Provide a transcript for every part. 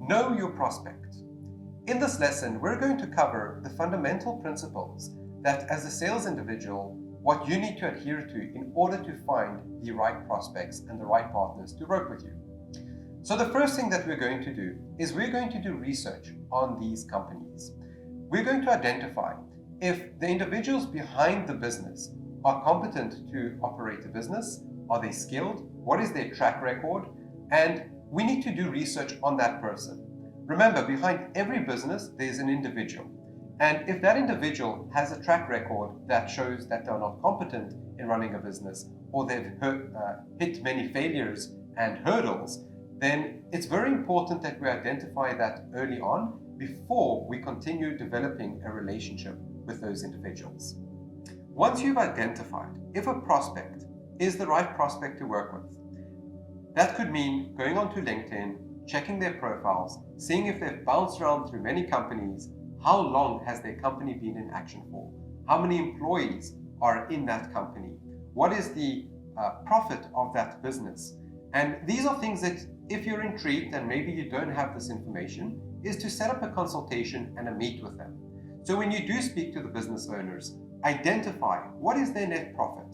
Know your prospect. In this lesson, we're going to cover the fundamental principles that as a sales individual, what you need to adhere to in order to find the right prospects and the right partners to work with you. So the first thing that we're going to do is we're going to do research on these companies. We're going to identify if the individuals behind the business are competent to operate a business, are they skilled, what is their track record, and we need to do research on that person. Remember, behind every business, there's an individual. And if that individual has a track record that shows that they're not competent in running a business, or they've hit many failures and hurdles, then it's very important that we identify that early on before we continue developing a relationship with those individuals. Once you've identified if a prospect is the right prospect to work with, that could mean going onto LinkedIn, checking their profiles, seeing if they've bounced around through many companies, how long has their company been in action for, how many employees are in that company, what is the profit of that business. And these are things that if you're intrigued and maybe you don't have this information, is to set up a consultation and a meet with them. So when you do speak to the business owners, identify what is their net profit.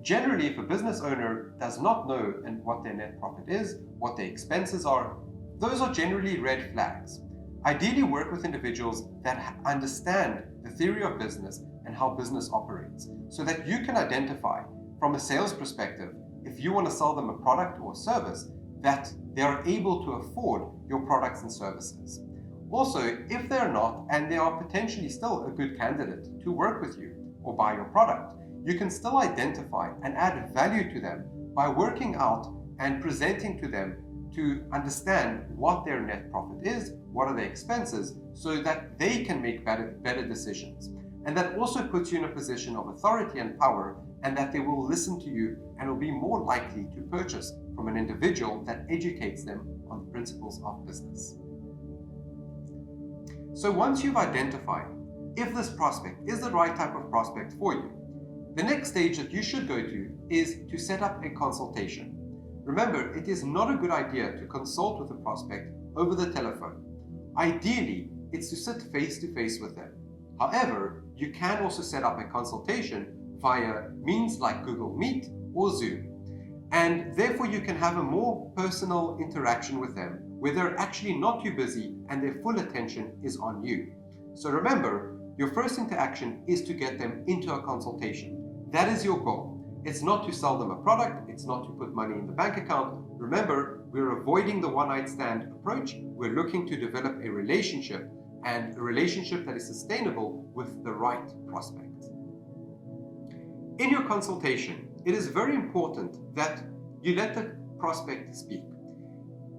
Generally, if a business owner does not know and what their net profit is, what their expenses are, those are generally red flags. Ideally, work with individuals that understand the theory of business and how business operates, so that you can identify from a sales perspective, if you want to sell them a product or service, that they are able to afford your products and services. Also, if they're not, and they are potentially still a good candidate to work with you or buy your product, you can still identify and add value to them by working out and presenting to them to understand what their net profit is, what are their expenses, so that they can make better decisions. And that also puts you in a position of authority and power, and that they will listen to you and will be more likely to purchase from an individual that educates them on the principles of business. So once you've identified if this prospect is the right type of prospect for you, the next stage that you should go to is to set up a consultation. Remember, it is not a good idea to consult with a prospect over the telephone. Ideally, it's to sit face to face with them. However, you can also set up a consultation via means like Google Meet or Zoom. And therefore you can have a more personal interaction with them where they're actually not too busy and their full attention is on you. So remember, your first interaction is to get them into a consultation. That is your goal. It's not to sell them a product, it's not to put money in the bank account. Remember, we're avoiding the one-night stand approach. We're looking to develop a relationship, and a relationship that is sustainable with the right prospect. In your consultation, it is very important that you let the prospect speak.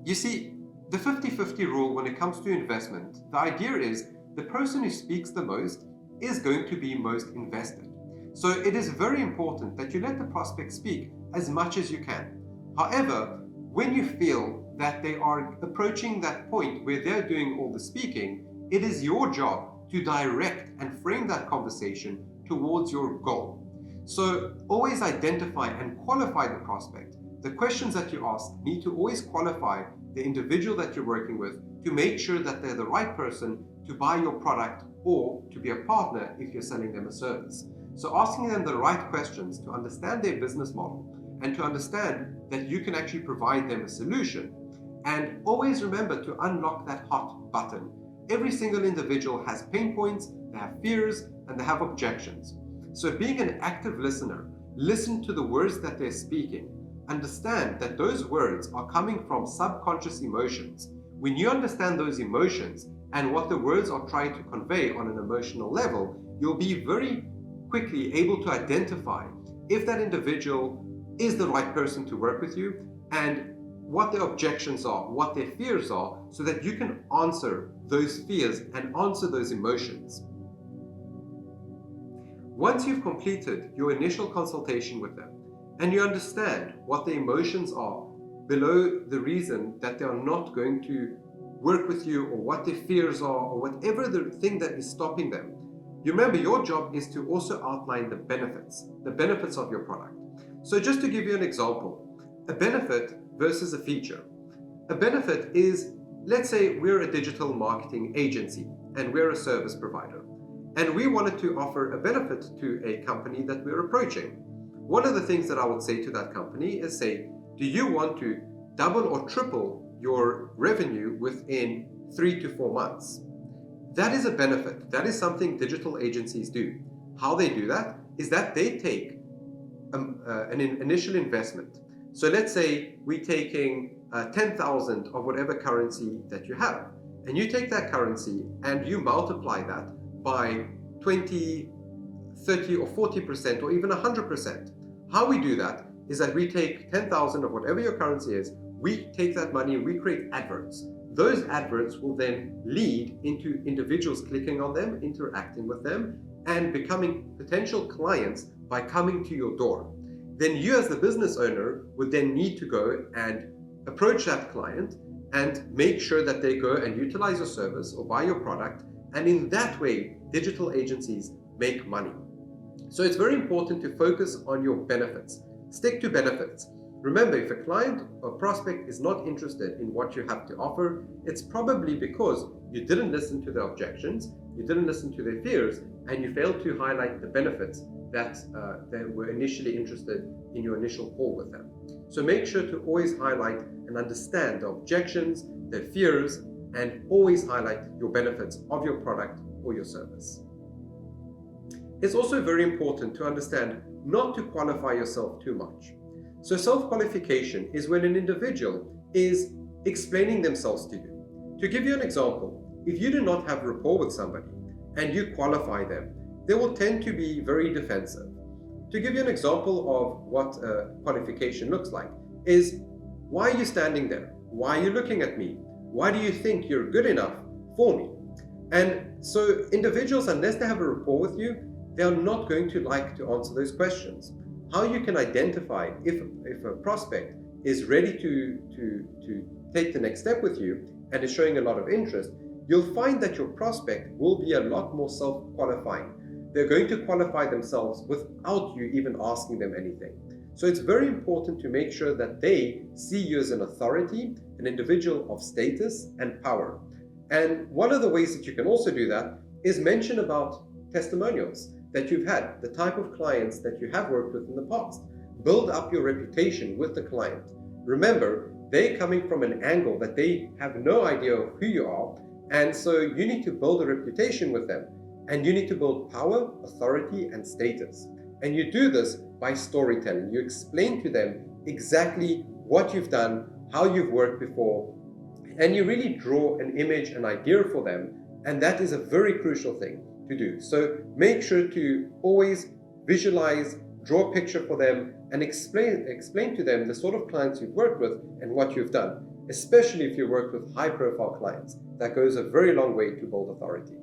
You see, the 50-50 rule when it comes to investment, the idea is the person who speaks the most is going to be most invested. So it is very important that you let the prospect speak as much as you can. However, when you feel that they are approaching that point where they're doing all the speaking, it is your job to direct and frame that conversation towards your goal. So always identify and qualify the prospect. The questions that you ask need to always qualify the individual that you're working with to make sure that they're the right person to buy your product or to be a partner if you're selling them a service. So asking them the right questions to understand their business model and to understand that you can actually provide them a solution. And always remember to unlock that hot button. Every single individual has pain points, they have fears, and they have objections. So being an active listener, listen to the words that they're speaking. Understand that those words are coming from subconscious emotions. When you understand those emotions and what the words are trying to convey on an emotional level, you'll be very quickly able to identify if that individual is the right person to work with you and what their objections are, what their fears are, so that you can answer those fears and answer those emotions. Once you've completed your initial consultation with them and you understand what the emotions are below the reason that they are not going to work with you, or what their fears are, or whatever the thing that is stopping them, you remember your job is to also outline the benefits of your product. So just to give you an example, a benefit versus a feature. A benefit is let's say we're a digital marketing agency and we're a service provider, and we wanted to offer a benefit to a company that we're approaching. One of the things that I would say to that company is say, do you want to double or triple your revenue within 3 to 4 months? That is a benefit. That is something digital agencies do. How they do that is that they take an initial investment. So let's say we're taking 10,000 of whatever currency that you have, and you take that currency and you multiply that by 20, 30 or 40% or even 100%. How we do that is that we take 10,000 of whatever your currency is, we take that money and we create adverts. Those adverts will then lead into individuals clicking on them, interacting with them, and becoming potential clients by coming to your door. Then you as the business owner would then need to go and approach that client and make sure that they go and utilize your service or buy your product. And in that way, digital agencies make money. So it's very important to focus on your benefits. Stick to benefits. Remember, if a client or prospect is not interested in what you have to offer, it's probably because you didn't listen to their objections, you didn't listen to their fears, and you failed to highlight the benefits that they were initially interested in your initial call with them. So make sure to always highlight and understand the objections, their fears, and always highlight your benefits of your product or your service. It's also very important to understand not to qualify yourself too much. So self-qualification is when an individual is explaining themselves to you. To give you an example, if you do not have rapport with somebody and you qualify them, they will tend to be very defensive. To give you an example of what qualification looks like is, why are you standing there? Why are you looking at me? Why do you think you're good enough for me? And so individuals, unless they have a rapport with you, they are not going to like to answer those questions. How you can identify if a prospect is ready to take the next step with you and is showing a lot of interest, you'll find that your prospect will be a lot more self-qualifying. They're going to qualify themselves without you even asking them anything. So it's very important to make sure that they see you as an authority, an individual of status and power. And one of the ways that you can also do that is mention about testimonials that you've had, the type of clients that you have worked with in the past. Build up your reputation with the client. Remember, they're coming from an angle that they have no idea of who you are, and so you need to build a reputation with them, and you need to build power, authority, and status. And you do this by storytelling. You explain to them exactly what you've done, how you've worked before, and you really draw an image, an idea for them, and that is a very crucial thing to do. So make sure to always visualize, draw a picture for them, and explain to them the sort of clients you've worked with and what you've done, especially if you work with high-profile clients. That goes a very long way to build authority.